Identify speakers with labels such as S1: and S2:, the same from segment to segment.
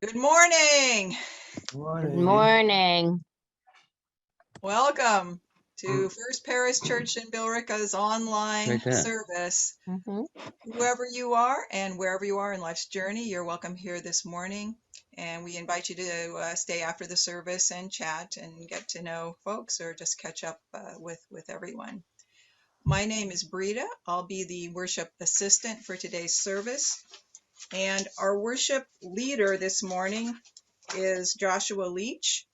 S1: Good morning.
S2: Good morning.
S1: Welcome to First Parish Church in Billerica's online service. Whoever you are and wherever you are in life's journey, you're welcome here this morning. And we invite you to stay after the service and chat and get to know folks or just catch up with everyone. My name is Brita. I'll be the worship assistant for today's service. And our worship leader this morning is Joshua Leach.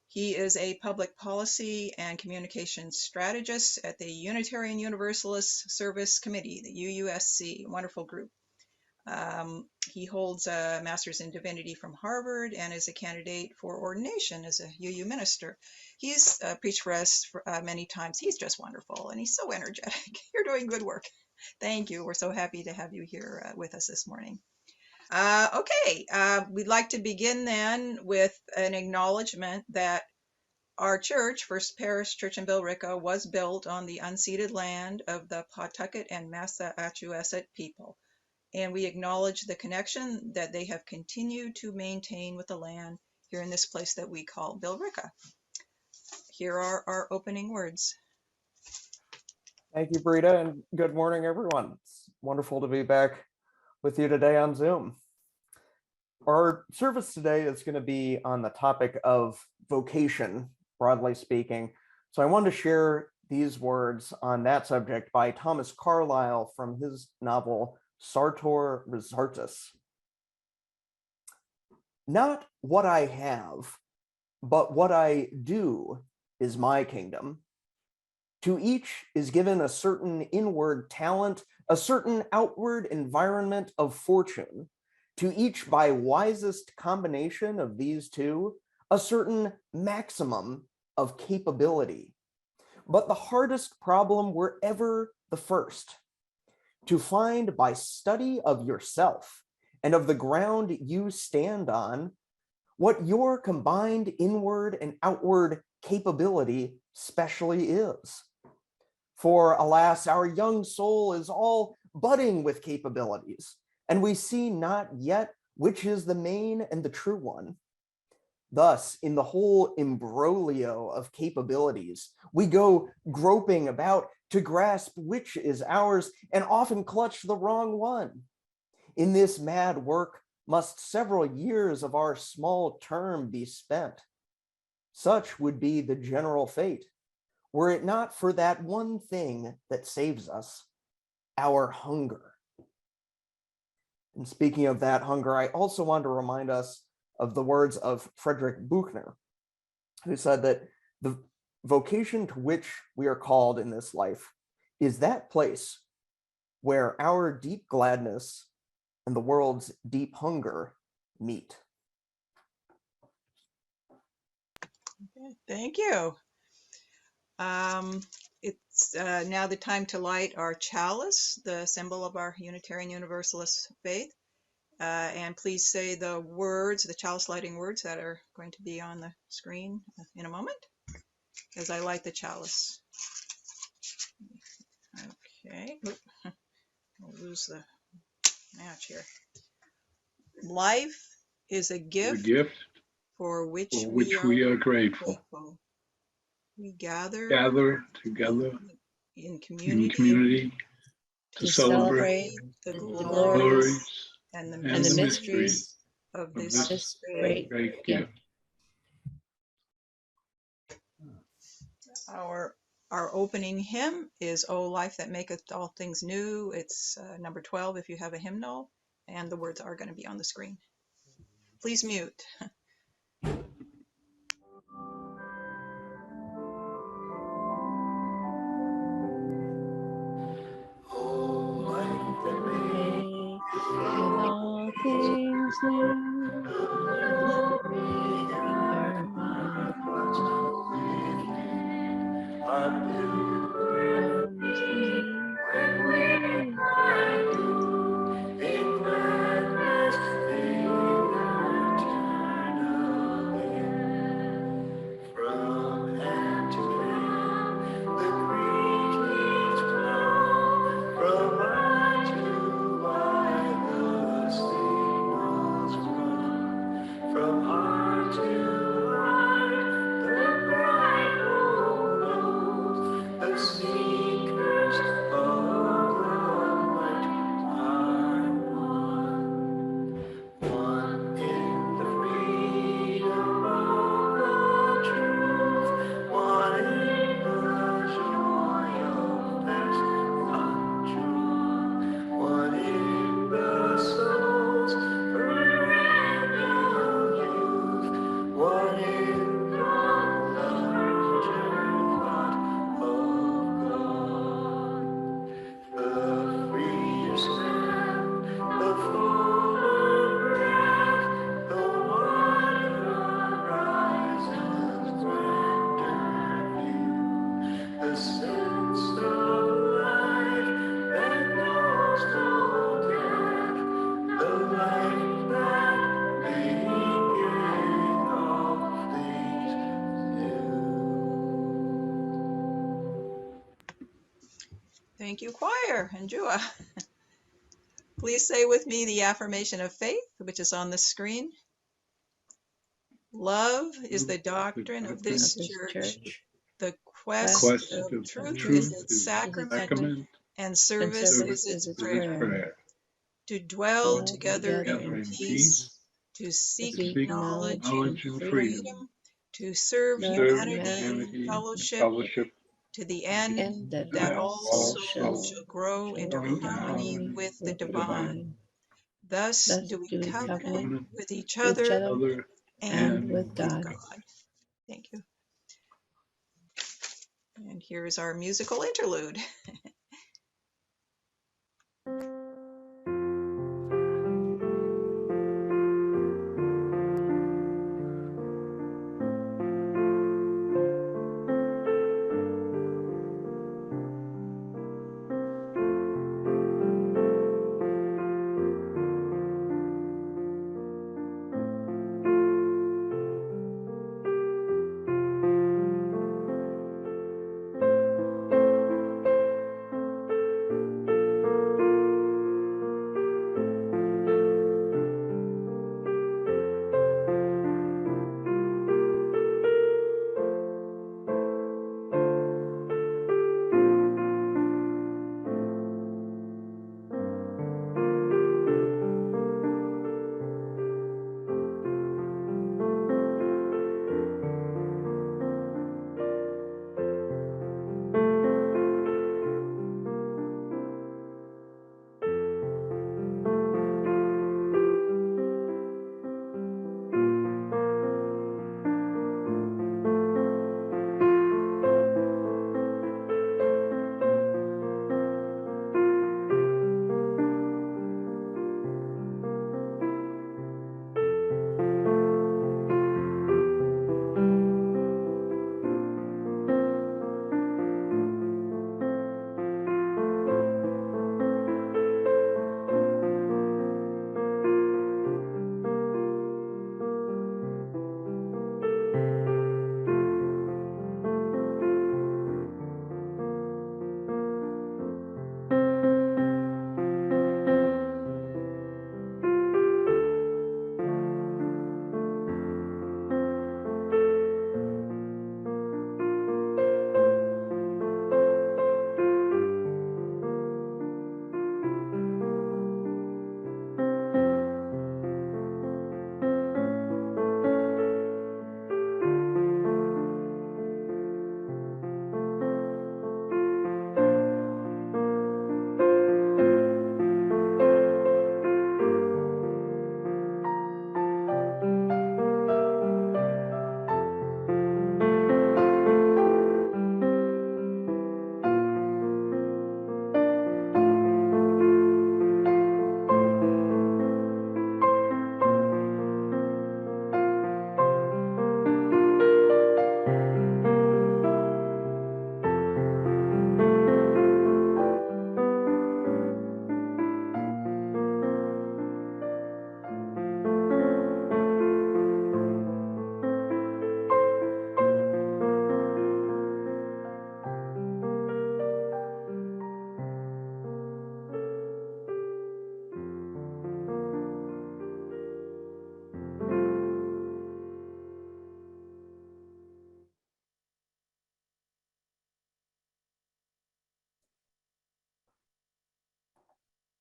S1: He is a public policy and communications strategist at the Unitarian Universalist Service Committee, the UUSC, wonderful group. He holds a master's in divinity from Harvard and is a candidate for ordination as a UU minister. He's preached for us many times. He's just wonderful and he's so energetic. You're doing good work. Thank you. We're so happy to have you here with us this morning. We'd like to begin then with an acknowledgement that our church, First Parish Church in Billerica, was built on the unceded land of the Pawtucket and Massachusetts people, and we acknowledge the connection that they have continued to maintain with the land here in this place that we call Billerica. Here are our opening words.
S2: Thank you, Brita, and good morning, everyone. It's wonderful to be back with you today on Zoom. Our service today is going to be on the topic of vocation, broadly speaking. So I wanted to share these words on that subject by Thomas Carlyle from his novel Sartor Resartus. Not what I have, but what I do is my kingdom. To each is given a certain inward talent, a certain outward environment of fortune. To each, by wisest combination of these two, a certain maximum of capability. But the hardest problem were ever the first, to find by study of yourself and of the ground you stand on, what your combined inward and outward capability specially is. For alas, our young soul is all budding with capabilities, and we see not yet which is the main and the true one. Thus, in the whole imbroglio of capabilities, we go groping about to grasp which is ours and often clutch the wrong one. In this mad work must several years of our small term be spent. Such would be the general fate, were it not for that one thing that saves us, our hunger. And speaking of that hunger, I also want to remind us of the words of Frederick Buchner, who said that the vocation to which we are called in this life is that place where our deep gladness and the world's deep hunger meet.
S1: Okay, thank you. It's now the time to light our chalice, the symbol of our Unitarian Universalist faith. And please say the words, the chalice lighting words that are going to be on the screen in a moment as I light the chalice. Okay, I'll lose the match here. Life is a gift, for which we are grateful. We gather together in community to celebrate the glories and the mysteries of this great gift. Our opening hymn is "O Life That Maketh All Things New." It's number 12 if you have a hymnal, and the words are going to be on the screen. Please mute.
S3: All things new.
S1: Thank you, choir and Jua. Please say with me the affirmation of faith, which is on the screen. Love is the doctrine of this church. The quest of truth is its sacrament, and service is its prayer. To dwell together in peace, to seek knowledge and freedom, to serve humanity in fellowship, to the end that all souls shall grow into harmony with the divine. Thus do we covenant with each other and with God. Thank you. And here's our musical interlude.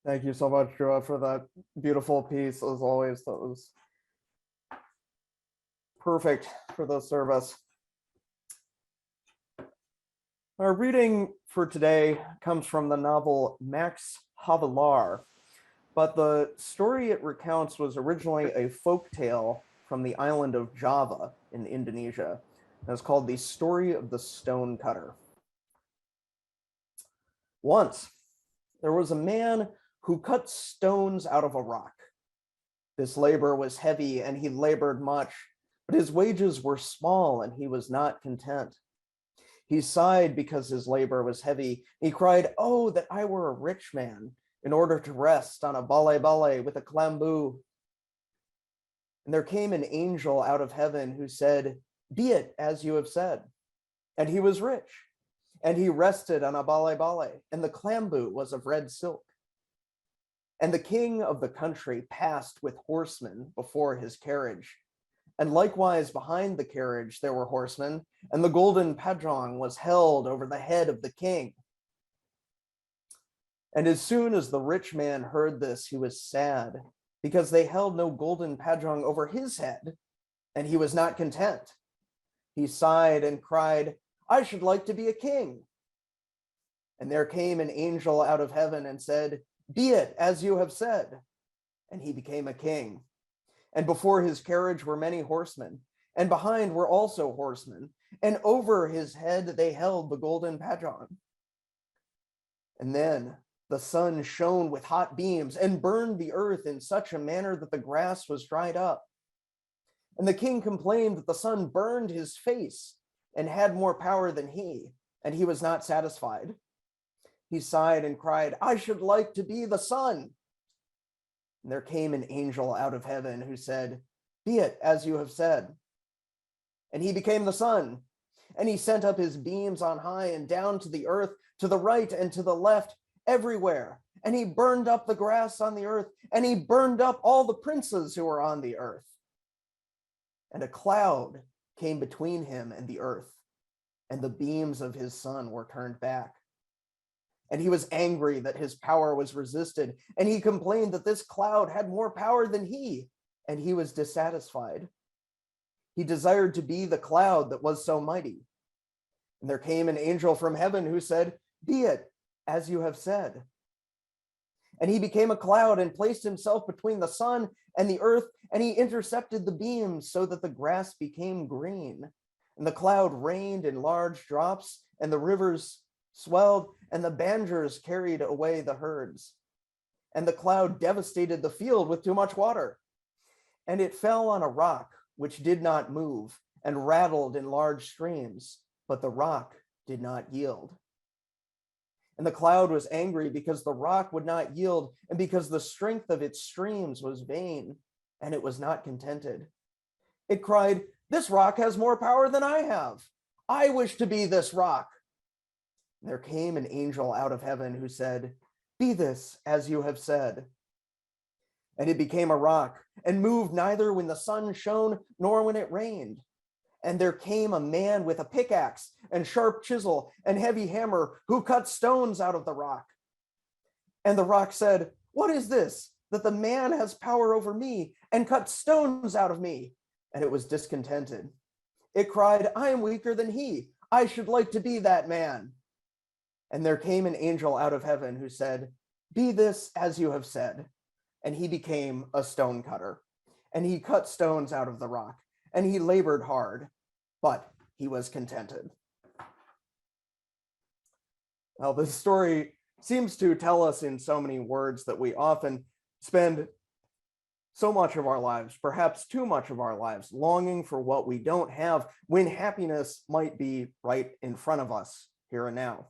S2: Thank you so much, Joa, for that beautiful piece. As always, that was perfect for the service. Our reading for today comes from the novel Max Havelaar, but the story it recounts was originally a folk tale from the island of Java in Indonesia. It's called The Story of the Stonecutter. Once, there was a man who cut stones out of a rock. This labor was heavy, and he labored much, but his wages were small, and he was not content. He sighed because his labor was heavy. He cried, "Oh, that I were a rich man, in order to rest on a bale with a clambu." And there came an angel out of heaven who said, "Be it as you have said." And he was rich. And he rested on a bale, and the clambu was of red silk. And the king of the country passed with horsemen before his carriage. And likewise behind the carriage there were horsemen, and the golden padrong was held over the head of the king. And as soon as the rich man heard this, he was sad, because they held no golden padrong over his head, and he was not content. He sighed and cried, I should like to be a king. And there came an angel out of heaven and said, Be it as you have said. And he became a king. And before his carriage were many horsemen, and behind were also horsemen, and over his head they held the golden padrong. And then the sun shone with hot beams and burned the earth in such a manner that the grass was dried up. And the king complained that the sun burned his face and had more power than he, and he was not satisfied. He sighed and cried, I should like to be the sun. And there came an angel out of heaven who said, Be it as you have said. And he became the sun, and he sent up his beams on high and down to the earth, to the right and to the left, everywhere. And he burned up the grass on the earth, and he burned up all the princes who were on the earth. And a cloud came between him and the earth, and the beams of his sun were turned back. And he was angry that his power was resisted, and he complained that this cloud had more power than he, and he was dissatisfied. He desired to be the cloud that was so mighty. And there came an angel from heaven who said, Be it as you have said. And he became a cloud and placed himself between the sun and the earth, and he intercepted the beams so that the grass became green. And the cloud rained in large drops, and the rivers swelled, and the bangers carried away the herds. And the cloud devastated the field with too much water. And it fell on a rock which did not move, and rattled in large streams, but the rock did not yield. And the cloud was angry because the rock would not yield, and because the strength of its streams was vain, and it was not contented. It cried, This rock has more power than I have. I wish to be this rock. There came an angel out of heaven who said, Be this as you have said. And it became a rock, and moved neither when the sun shone nor when it rained. And there came a man with a pickaxe and sharp chisel and heavy hammer, who cut stones out of the rock. And the rock said, What is this, that the man has power over me and cut stones out of me? And it was discontented. It cried, I am weaker than he. I should like to be that man. And there came an angel out of heaven who said, Be this as you have said. And he became a stone cutter. And he cut stones out of the rock. And he labored hard, but he was contented. Well, this story seems to tell us in so many words that we often spend so much of our lives, perhaps too much of our lives, longing for what we don't have, when happiness might be right in front of us here and now.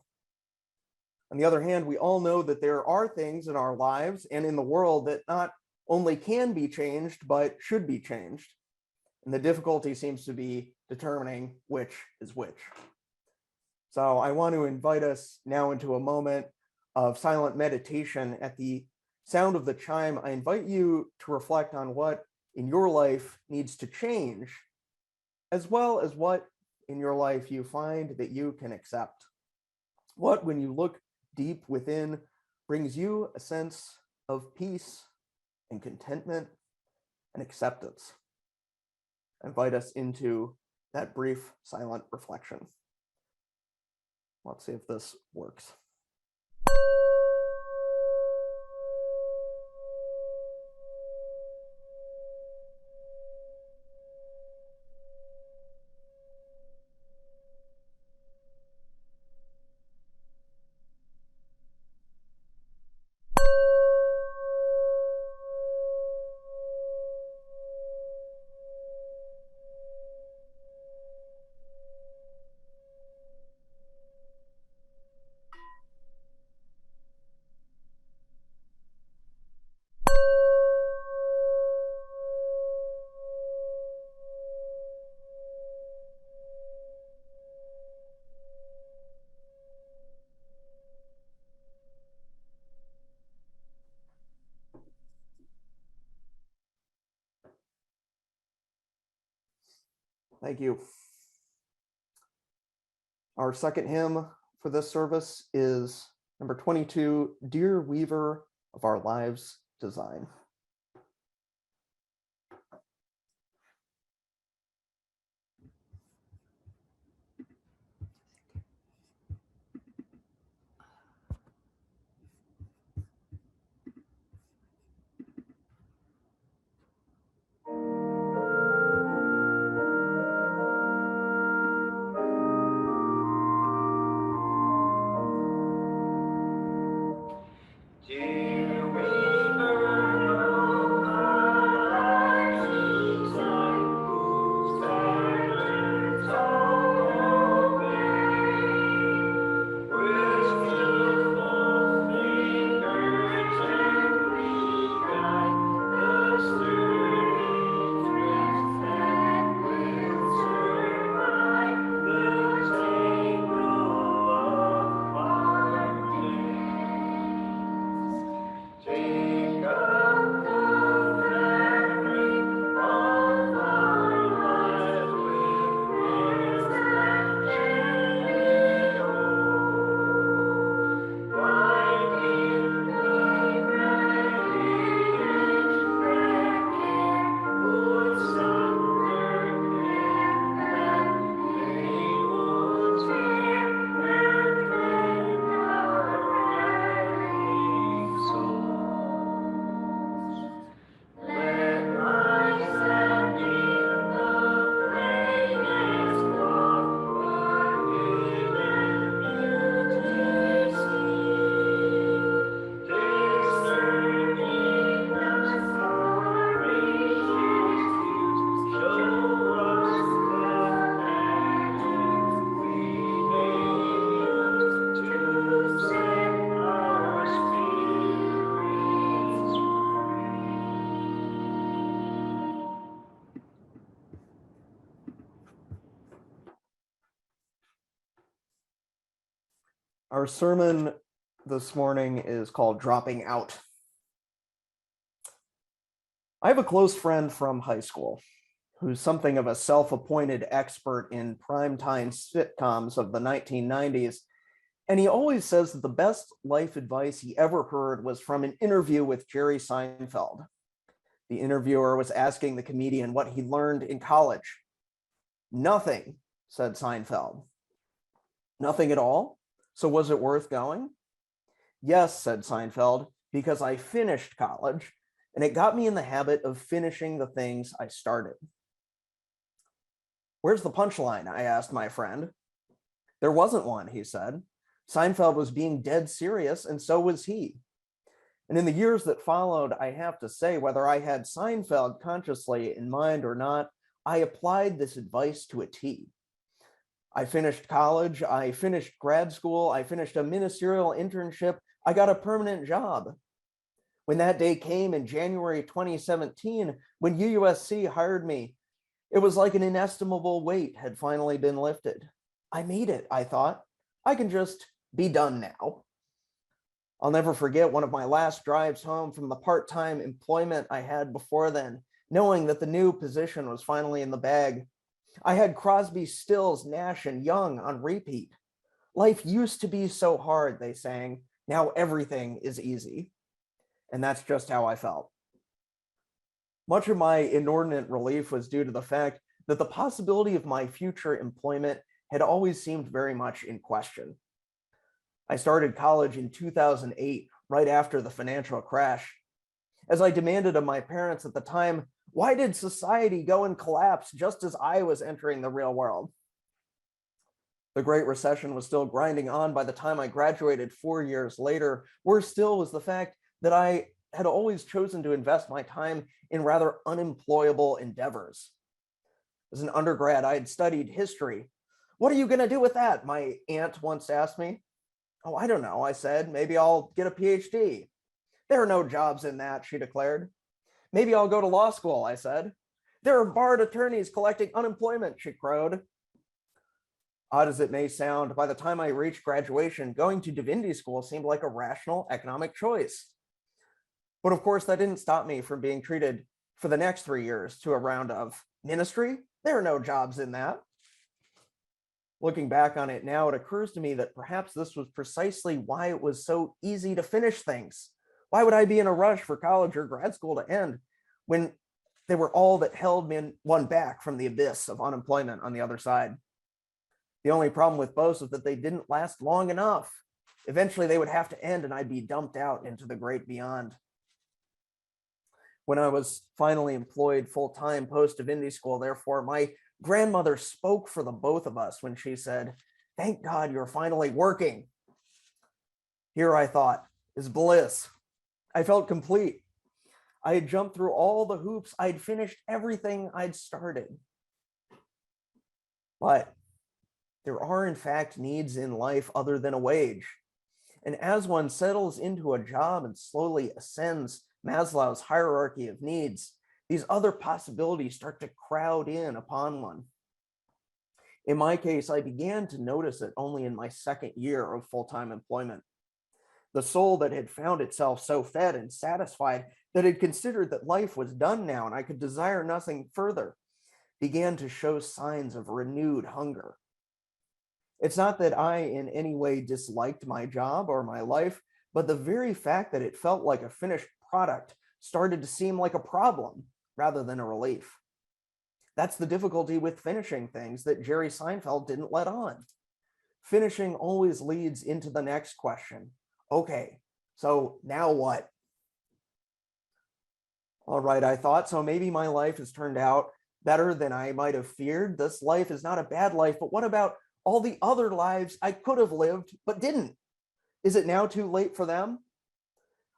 S2: On the other hand, we all know that there are things in our lives and in the world that not only can be changed, but should be changed. And the difficulty seems to be determining which is which. So I want to invite us now into a moment of silent meditation. At the sound of the chime, I invite you to reflect on what in your life needs to change, as well as what in your life you find that you can accept. What, when you look deep within, brings you a sense of peace and contentment and acceptance. I invite us into that brief silent reflection. Let's see if this works. Thank you. Our second hymn for this service is number 22, Dear Weaver of Our Lives' Design. Our sermon this morning is called Dropping Out. I have a close friend from high school who's something of a self-appointed expert in primetime sitcoms of the 1990s, and he always says that the best life advice he ever heard was from an interview with Jerry Seinfeld. The interviewer was asking the comedian what he learned in college. Nothing, said Seinfeld. Nothing at all? So was it worth going? Yes, said Seinfeld, because I finished college, and it got me in the habit of finishing the things I started. Where's the punchline? I asked my friend. There wasn't one, he said. Seinfeld was being dead serious, and so was he. And in the years that followed, I have to say, whether I had Seinfeld consciously in mind or not, I applied this advice to a T. I finished college, I finished grad school, I finished a ministerial internship, I got a permanent job. When that day came in January 2017, when UUSC hired me, it was like an inestimable weight had finally been lifted. I made it, I thought. I can just be done now. I'll never forget one of my last drives home from the part-time employment I had before then, knowing that the new position was finally in the bag. I had Crosby, Stills, Nash, and Young on repeat. Life used to be so hard, they sang. Now everything is easy. And that's just how I felt. Much of my inordinate relief was due to the fact that the possibility of my future employment had always seemed very much in question. I started college in 2008, right after the financial crash. As I demanded of my parents at the time, why did society go and collapse just as I was entering the real world? The Great Recession was still grinding on by the time I graduated 4 years later. Worse still was the fact that I had always chosen to invest my time in rather unemployable endeavors. As an undergrad, I had studied history. What are you going to do with that? My aunt once asked me. Oh, I don't know, I said. Maybe I'll get a PhD. There are no jobs in that, she declared. Maybe I'll go to law school, I said. There are barred attorneys collecting unemployment, she crowed. Odd as it may sound, by the time I reached graduation, going to Divinity School seemed like a rational economic choice. But of course, that didn't stop me from being treated for the next 3 years to a round of ministry, There are no jobs in that. Looking back on it now, it occurs to me that perhaps this was precisely why it was so easy to finish things. Why would I be in a rush for college or grad school to end when they were all that held one back from the abyss of unemployment on the other side? The only problem with both was that they didn't last long enough. Eventually they would have to end and I'd be dumped out into the great beyond. When I was finally employed full-time post-Divinity School, therefore, my grandmother spoke for the both of us when she said, "Thank God you're finally working." Here, I thought, is bliss. I felt complete. I had jumped through all the hoops. I'd finished everything I'd started. But there are, in fact, needs in life other than a wage. And as one settles into a job and slowly ascends Maslow's hierarchy of needs, these other possibilities start to crowd in upon one. In my case, I began to notice it only in my second year of full-time employment. The soul that had found itself so fed and satisfied that it considered that life was done now and I could desire nothing further, began to show signs of renewed hunger. It's not that I in any way disliked my job or my life, but the very fact that it felt like a finished product started to seem like a problem rather than a relief. That's the difficulty with finishing things that Jerry Seinfeld didn't let on. Finishing always leads into the next question. Okay, so now what? All right, I thought, so maybe my life has turned out better than I might have feared. This life is not a bad life, but what about all the other lives I could have lived but didn't? Is it now too late for them?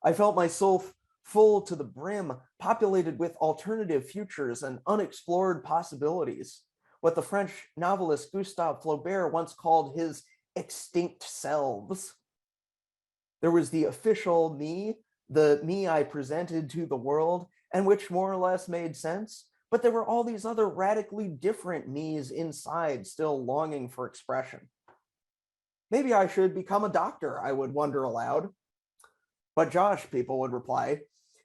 S2: I felt my soul full to the brim, populated with alternative futures and unexplored possibilities, what the French novelist Gustave Flaubert once called his extinct selves. There was the official me, the me I presented to the world, and which more or less made sense, but there were all these other radically different me's inside still longing for expression. Maybe I should become a doctor, I would wonder aloud. But Josh, people would reply,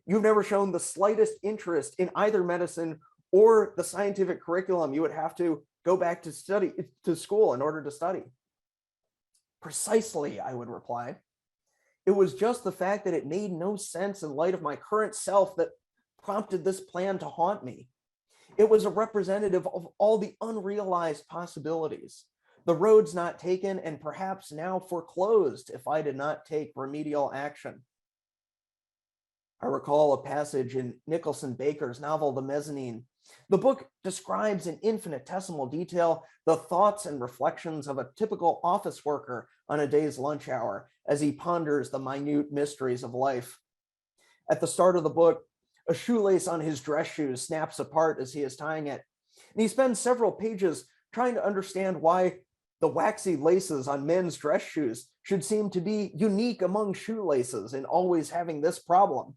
S2: you've never shown the slightest interest in either medicine or the scientific curriculum you would have to go back to school in order to study. Precisely, I would reply. It was just the fact that it made no sense in light of my current self that prompted this plan to haunt me. It was a representative of all the unrealized possibilities, the roads not taken and perhaps now foreclosed if I did not take remedial action. I recall a passage in Nicholson Baker's novel, The Mezzanine. The book describes in infinitesimal detail the thoughts and reflections of a typical office worker on a day's lunch hour as he ponders the minute mysteries of life. At the start of the book, a shoelace on his dress shoes snaps apart as he is tying it, and he spends several pages trying to understand why the waxy laces on men's dress shoes should seem to be unique among shoelaces in always having this problem.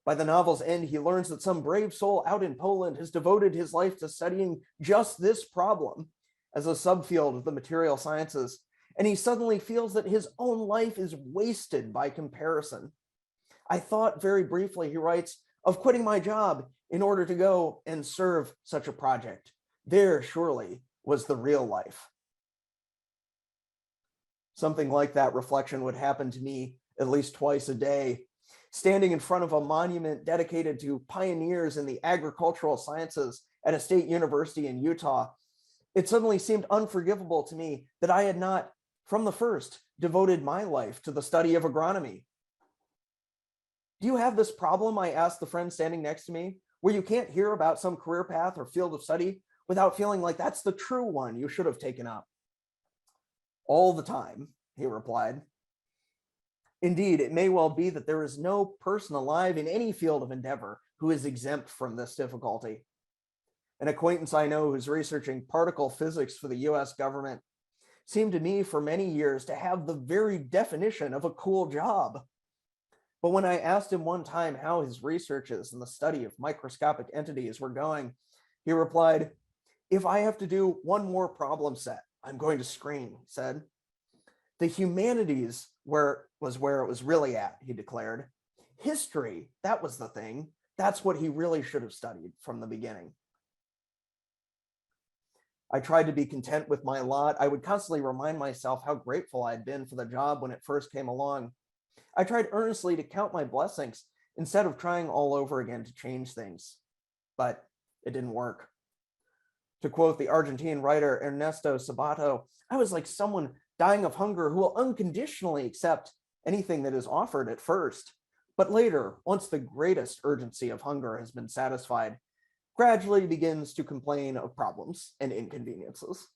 S2: By the novel's end, he learns that some brave soul out in Poland has devoted his life to studying just this problem as a subfield of the material sciences, and he suddenly feels that his own life is wasted by comparison. I thought very briefly, he writes, of quitting my job in order to go and serve such a project. There, surely, was the real life. Something like that reflection would happen to me at least twice a day. Standing in front of a monument dedicated to pioneers in the agricultural sciences at a state university in Utah, it suddenly seemed unforgivable to me that I had not, from the first, devoted my life to the study of agronomy. Do you have this problem, I asked the friend standing next to me, where you can't hear about some career path or field of study without feeling like that's the true one you should have taken up? All the time, he replied. Indeed, it may well be that there is no person alive in any field of endeavor who is exempt from this difficulty. An acquaintance I know who's researching particle physics for the US government seemed to me for many years to have the very definition of a cool job. But when I asked him one time how his researches in the study of microscopic entities were going, he replied, if I have to do one more problem set, I'm going to scream, he said. The humanities was where it was really at, he declared. History, that was the thing. That's what he really should have studied from the beginning. I tried to be content with my lot. I would constantly remind myself how grateful I'd been for the job when it first came along. I tried earnestly to count my blessings instead of trying all over again to change things. But it didn't work. To quote the Argentine writer Ernesto Sabato, I was like someone dying of hunger who will unconditionally accept anything that is offered at first, but later, once the greatest urgency of hunger has been satisfied, gradually begins to complain of problems and inconveniences.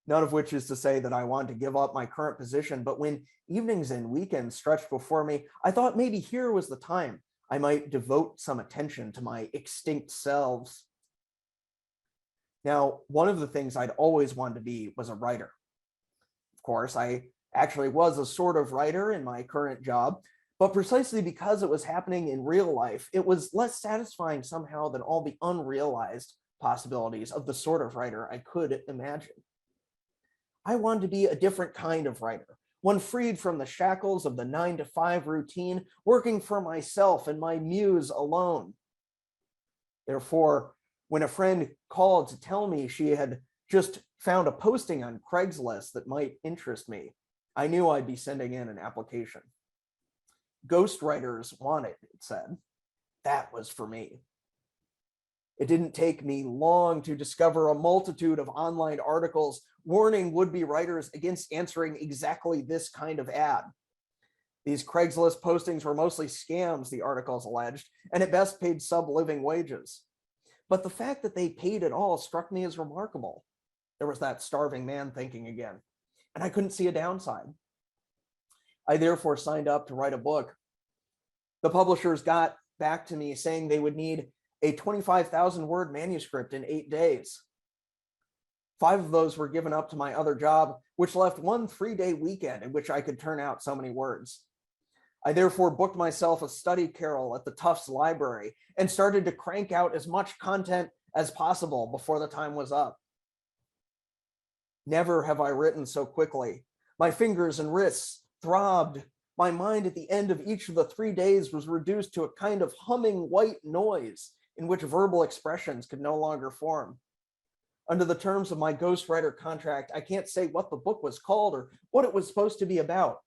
S2: None of which is to say that I want to give up my current position, but when evenings and weekends stretched before me, I thought maybe here was the time I might devote some attention to my extinct selves. Now, one of the things I'd always wanted to be was a writer. Of course, I actually was a sort of writer in my current job, but precisely because it was happening in real life, it was less satisfying somehow than all the unrealized possibilities of the sort of writer I could imagine. I wanted to be a different kind of writer, one freed from the shackles of the 9-to-5 routine, working for myself and my muse alone. Therefore, when a friend called to tell me she had just found a posting on Craigslist that might interest me, I knew I'd be sending in an application. Ghostwriters wanted, it said. That was for me. It didn't take me long to discover a multitude of online articles warning would-be writers against answering exactly this kind of ad. These Craigslist postings were mostly scams, the articles alleged, and at best paid sub-living wages. But the fact that they paid at all struck me as remarkable. There was that starving man thinking again, and I couldn't see a downside. I therefore signed up to write a book. The publishers got back to me saying they would need a 25,000-word manuscript in 8 days. 5 of those were given up to my other job, which left one 3-day weekend in which I could turn out so many words. I therefore booked myself a study carrel at the Tufts Library and started to crank out as much content as possible before the time was up. Never have I written so quickly. My fingers and wrists throbbed. My mind at the end of each of the 3 days was reduced to a kind of humming white noise in which verbal expressions could no longer form. Under the terms of my ghostwriter contract, I can't say what the book was called or what it was supposed to be about.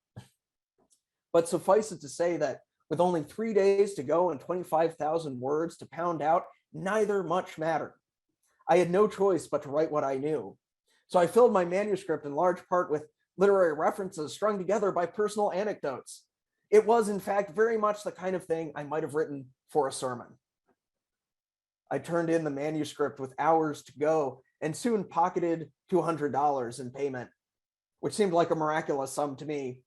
S2: But suffice it to say that with only 3 days to go and 25,000 words to pound out, neither much mattered. I had no choice but to write what I knew. So I filled my manuscript in large part with literary references strung together by personal anecdotes. It was, in fact, very much the kind of thing I might have written for a sermon. I turned in the manuscript with hours to go and soon pocketed $200 in payment, which seemed like a miraculous sum to me.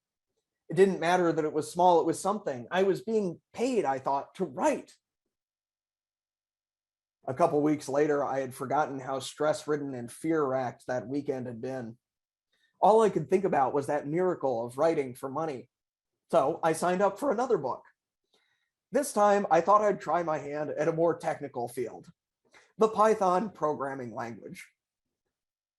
S2: It didn't matter that it was small, it was something. I was being paid, I thought, to write. A couple weeks later, I had forgotten how stress-ridden and fear-racked that weekend had been. All I could think about was that miracle of writing for money. So I signed up for another book. This time, I thought I'd try my hand at a more technical field, the Python programming language.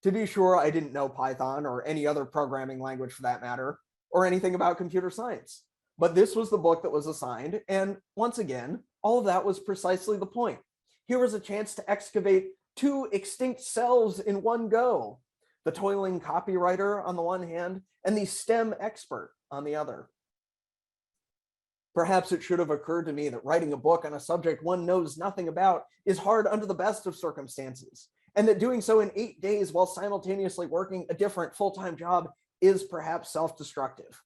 S2: To be sure, I didn't know Python or any other programming language for that matter, or anything about computer science. But this was the book that was assigned, and once again, all of that was precisely the point. Here was a chance to excavate 2 extinct selves in one go, the toiling copywriter on the one hand, and the STEM expert on the other. Perhaps it should have occurred to me that writing a book on a subject one knows nothing about is hard under the best of circumstances, and that doing so in 8 days while simultaneously working a different full-time job is perhaps self-destructive.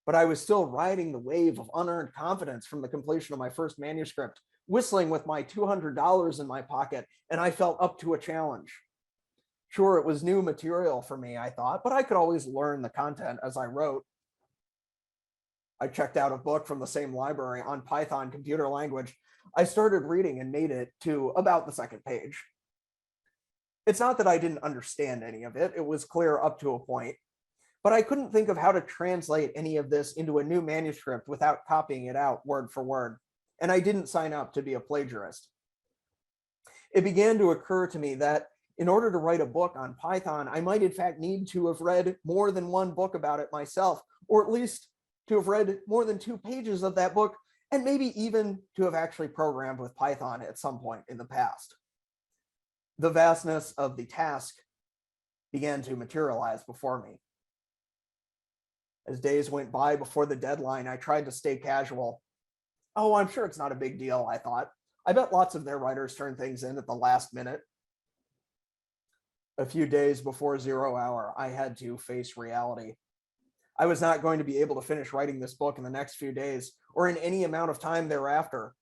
S2: But I was still riding the wave of unearned confidence from the completion of my first manuscript, whistling with my $200 in my pocket, and I felt up to a challenge. Sure, it was new material for me, I thought, but I could always learn the content as I wrote. I checked out a book from the same library on Python computer language. I started reading and made it to about the 2nd page. It's not that I didn't understand any of it. It was clear up to a point. But I couldn't think of how to translate any of this into a new manuscript without copying it out word for word. And I didn't sign up to be a plagiarist. It began to occur to me that in order to write a book on Python, I might in fact need to have read more than one book about it myself, or at least to have read more than 2 pages of that book, and maybe even to have actually programmed with Python at some point in the past. The vastness of the task began to materialize before me. As days went by before the deadline, I tried to stay casual. Oh, I'm sure it's not a big deal, I thought. I bet lots of their writers turn things in at the last minute. A few days before 0 hour, I had to face reality. I was not going to be able to finish writing this book in the next few days or in any amount of time thereafter.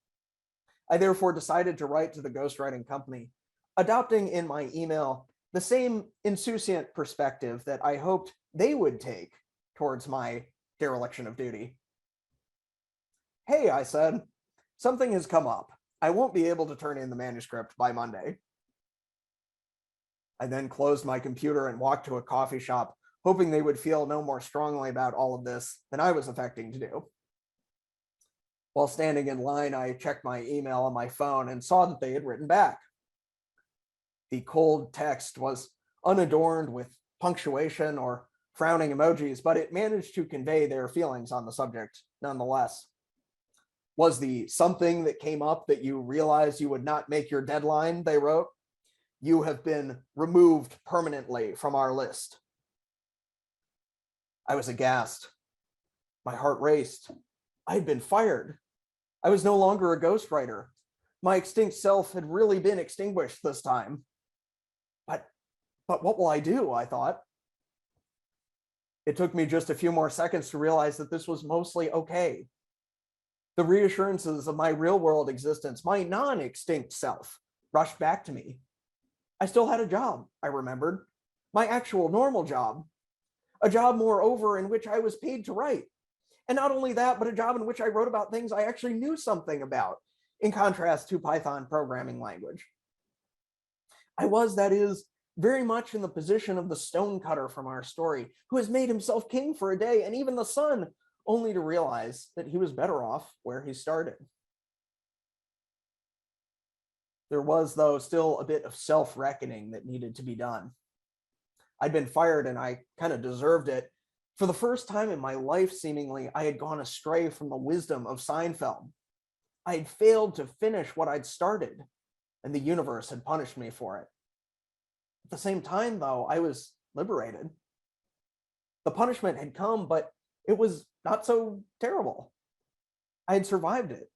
S2: I therefore decided to write to the ghostwriting company, adopting in my email the same insouciant perspective that I hoped they would take towards my dereliction of duty. Hey, I said, something has come up. I won't be able to turn in the manuscript by Monday. I then closed my computer and walked to a coffee shop, hoping they would feel no more strongly about all of this than I was affecting to do. While standing in line, I checked my email on my phone and saw that they had written back. The cold text was unadorned with punctuation or frowning emojis, but it managed to convey their feelings on the subject nonetheless. Was the something that came up that you realized you would not make your deadline, they wrote. You have been removed permanently from our list. I was aghast. My heart raced. I had been fired. I was no longer a ghostwriter. My extinct self had really been extinguished this time. But what will I do? I thought. It took me just a few more seconds to realize that this was mostly okay. The reassurances of my real-world existence, my non-extinct self, rushed back to me. I still had a job, I remembered. My actual normal job. A job, moreover, in which I was paid to write. And not only that, but a job in which I wrote about things I actually knew something about, in contrast to Python programming language. I was, that is, very much in the position of the stonecutter from our story, who has made himself king for a day, and even the sun, only to realize that he was better off where he started. There was, though, still a bit of self-reckoning that needed to be done. I'd been fired, and I kind of deserved it. For the first time in my life, seemingly, I had gone astray from the wisdom of Seinfeld. I had failed to finish what I'd started, and the universe had punished me for it. At the same time, though, I was liberated. The punishment had come, but it was not so terrible. I had survived it.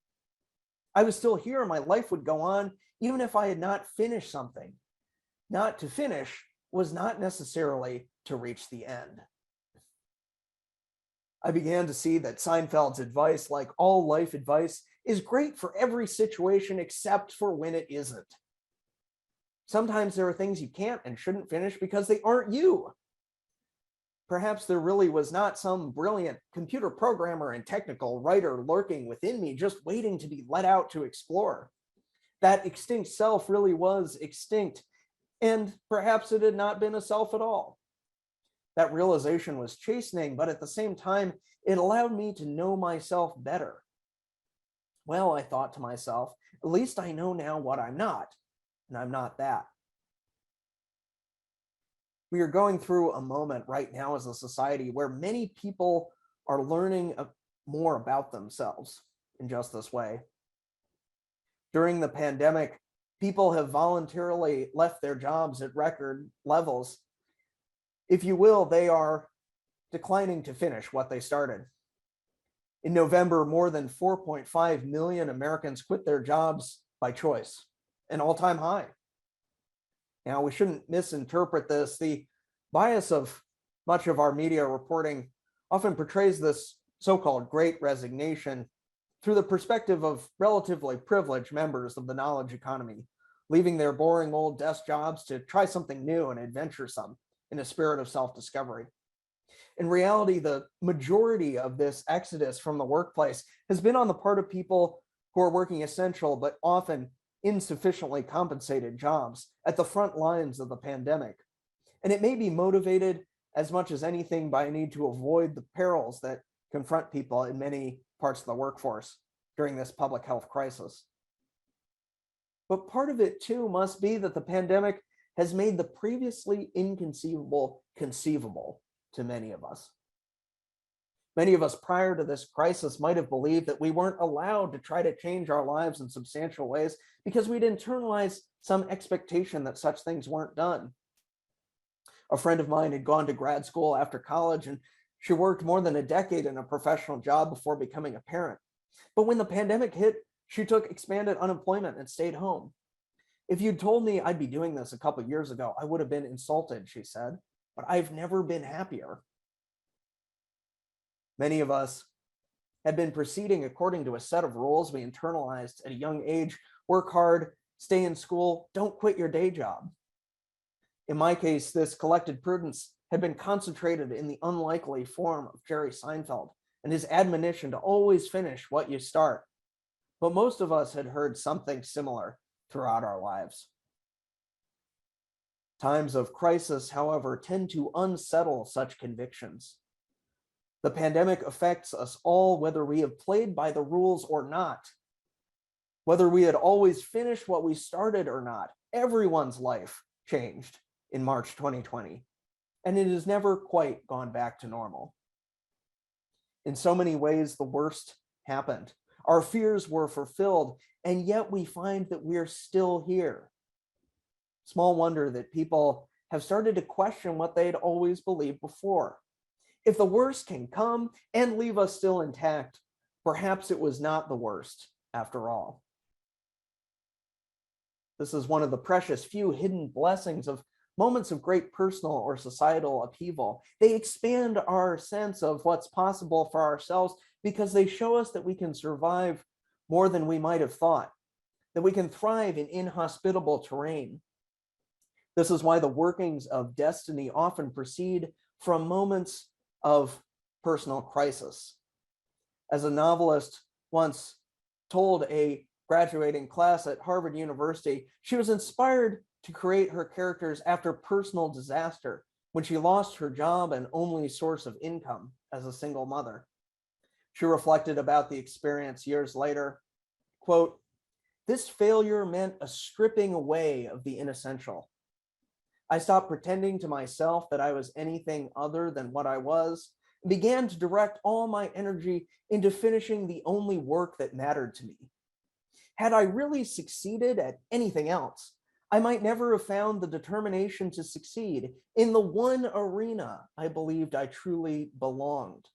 S2: I was still here, and my life would go on, even if I had not finished something. Not to finish was not necessarily to reach the end. I began to see that Seinfeld's advice, like all life advice, is great for every situation except for when it isn't. Sometimes there are things you can't and shouldn't finish because they aren't you. Perhaps there really was not some brilliant computer programmer and technical writer lurking within me, just waiting to be let out to explore. That extinct self really was extinct, and perhaps it had not been a self at all. That realization was chastening, but at the same time, it allowed me to know myself better. Well, I thought to myself, at least I know now what I'm not, and I'm not that. We are going through a moment right now as a society where many people are learning more about themselves in just this way. During the pandemic, people have voluntarily left their jobs at record levels. If you will, they are declining to finish what they started. In November, more than 4.5 million Americans quit their jobs by choice, an all-time high. Now, we shouldn't misinterpret this. The bias of much of our media reporting often portrays this so-called Great Resignation through the perspective of relatively privileged members of the knowledge economy, leaving their boring old desk jobs to try something new and adventuresome in a spirit of self-discovery. In reality, the majority of this exodus from the workplace has been on the part of people who are working essential but often insufficiently compensated jobs at the front lines of the pandemic. And it may be motivated as much as anything by a need to avoid the perils that confront people in many parts of the workforce during this public health crisis. But part of it too must be that the pandemic has made the previously inconceivable conceivable to many of us. Many of us prior to this crisis might have believed that we weren't allowed to try to change our lives in substantial ways because we'd internalized some expectation that such things weren't done. A friend of mine had gone to grad school after college, and she worked more than a decade in a professional job before becoming a parent. But when the pandemic hit, she took expanded unemployment and stayed home. If you'd told me I'd be doing this a couple of years ago, I would have been insulted, she said, but I've never been happier. Many of us had been proceeding according to a set of rules we internalized at a young age: work hard, stay in school, don't quit your day job. In my case, this collected prudence had been concentrated in the unlikely form of Jerry Seinfeld and his admonition to always finish what you start. But most of us had heard something similar throughout our lives. Times of crisis, however, tend to unsettle such convictions. The pandemic affects us all, whether we have played by the rules or not, whether we had always finished what we started or not. Everyone's life changed in March 2020, and it has never quite gone back to normal. In so many ways, the worst happened. Our fears were fulfilled, and yet we find that we're still here. Small wonder that people have started to question what they'd always believed before. If the worst can come and leave us still intact, perhaps it was not the worst after all. This is one of the precious few hidden blessings of moments of great personal or societal upheaval. They expand our sense of what's possible for ourselves because they show us that we can survive more than we might have thought, that we can thrive in inhospitable terrain. This is why the workings of destiny often proceed from moments of personal crisis. As a novelist once told a graduating class at Harvard University, she was inspired to create her characters after personal disaster when she lost her job and only source of income as a single mother. She reflected about the experience years later, quote, "This failure meant a stripping away of the inessential. I stopped pretending to myself that I was anything other than what I was, and began to direct all my energy into finishing the only work that mattered to me. Had I really succeeded at anything else, I might never have found the determination to succeed in the one arena I believed I truly belonged.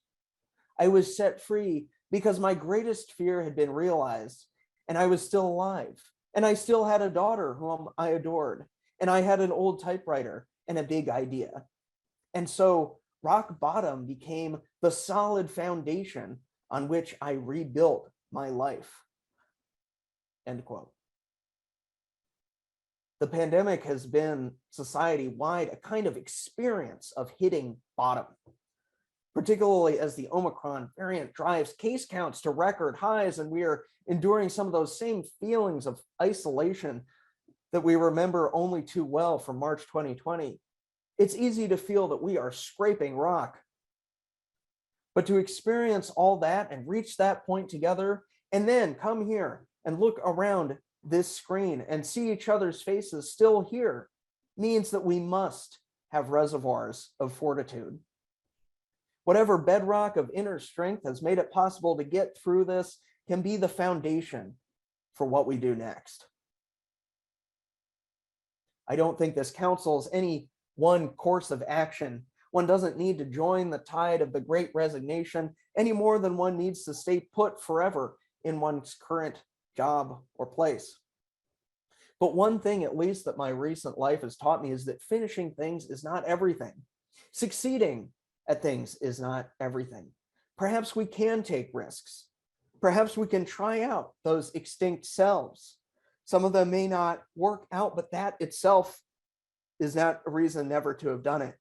S2: I was set free because my greatest fear had been realized, and I was still alive, and I still had a daughter whom I adored, and I had an old typewriter and a big idea. And so rock bottom became the solid foundation on which I rebuilt my life." End quote. The pandemic has been society-wide a kind of experience of hitting bottom, particularly as the Omicron variant drives case counts to record highs, and we are enduring some of those same feelings of isolation that we remember only too well from March 2020. It's easy to feel that we are scraping rock. But to experience all that and reach that point together, and then come here and look around this screen and see each other's faces still here, means that we must have reservoirs of fortitude. Whatever bedrock of inner strength has made it possible to get through this can be the foundation for what we do next. I don't think this counsels any one course of action. One doesn't need to join the tide of the great resignation any more than one needs to stay put forever in one's current job or place. But one thing, at least, that my recent life has taught me is that finishing things is not everything. Succeeding at things is not everything. Perhaps we can take risks. Perhaps we can try out those extinct selves. Some of them may not work out, but that itself is not a reason never to have done it.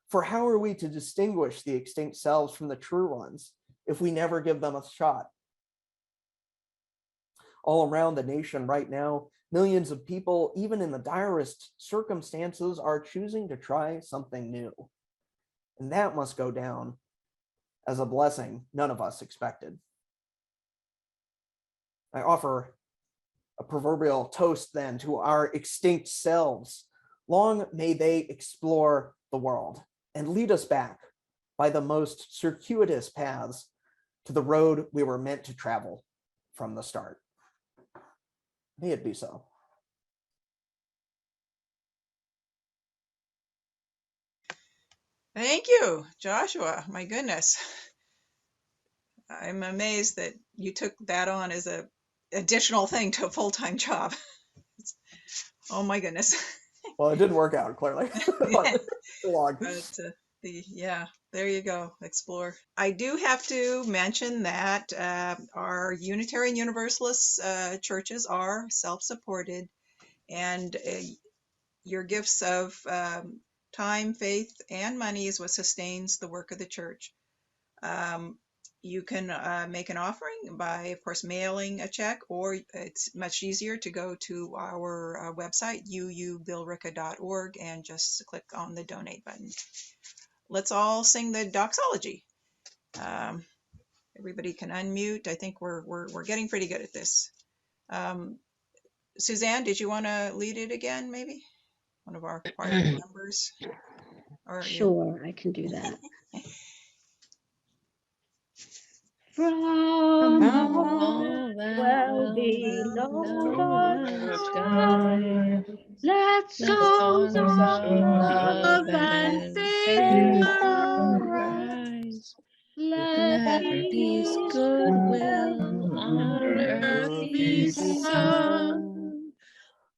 S2: For how are we to distinguish the extinct selves from the true ones if we never give them a shot? All around the nation right now, millions of people, even in the direst circumstances, are choosing to try something new. And that must go down as a blessing none of us expected. I offer a proverbial toast then to our extinct selves. Long may they explore the world and lead us back by the most circuitous paths to the road we were meant to travel from the start. May it be so.
S1: Thank you, Joshua. My goodness. I'm amazed that you took that on as a additional thing to a full-time job. Oh my goodness.
S2: Well, it didn't work out, clearly. But
S1: yeah, there you go. Explore. I do have to mention that our Unitarian Universalist churches are self-supported, and your gifts of time, faith, and money is what sustains the work of the church. You can make an offering by, of course, mailing a check, or it's much easier to go to our website, uubilrica.org, and just click on the donate button. Let's all sing the doxology. Everybody can unmute. I think we're getting pretty good at this. Suzanne, did you want to lead it again, maybe? One of our choir members? Or
S3: sure, I can do that. From all well below sky, let songs of love and faith arise. Let peace, goodwill on earth be sung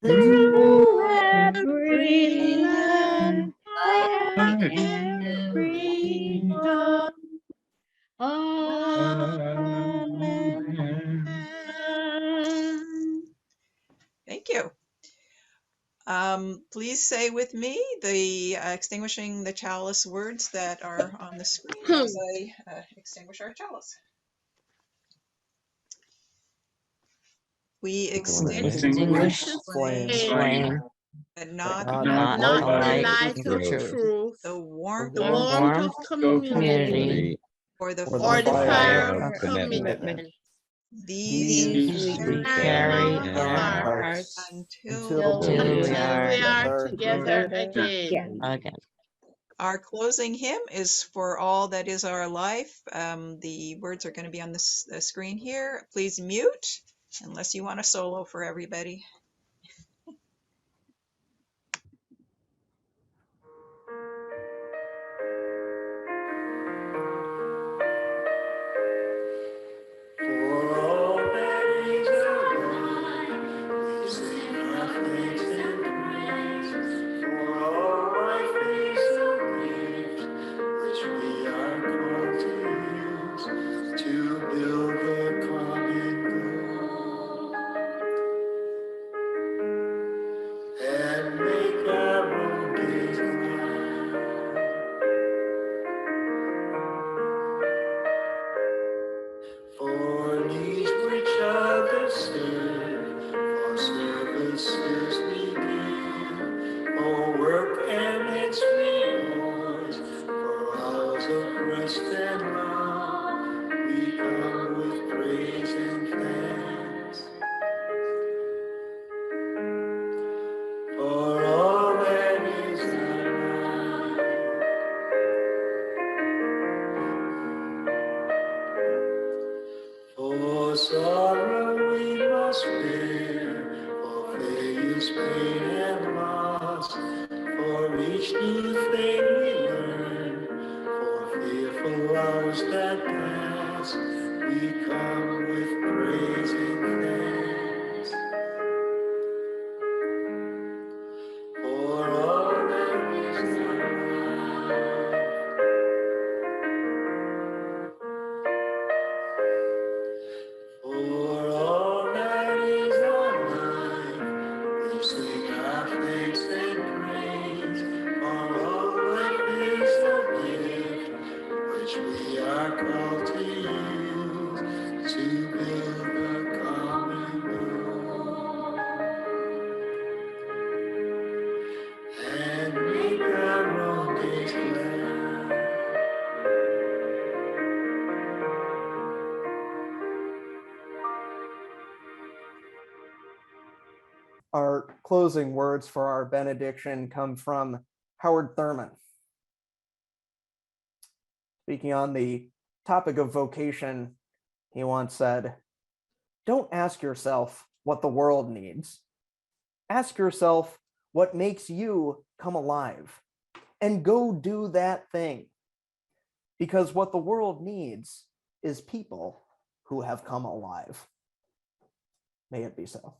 S3: through every land by every tongue. Amen.
S1: Thank you. Please say with me the extinguishing the chalice words that are on the screen as I extinguish our chalice. We extinguish
S2: flame,
S1: but not
S3: the light of truth,
S1: the warmth
S3: of community,
S1: or the
S3: fire of commitment.
S1: These
S3: we carry in our hearts
S1: until
S3: we are together again.
S1: Our closing hymn is For All That Is Our Life. The words are going to be on the screen here. Please mute unless you want a solo for everybody.
S2: Our closing words for our benediction come from Howard Thurman. Speaking on the topic of vocation, he once said, "Don't ask yourself what the world needs. Ask yourself what makes you come alive, and go do that thing. Because what the world needs is people who have come alive." May it be so.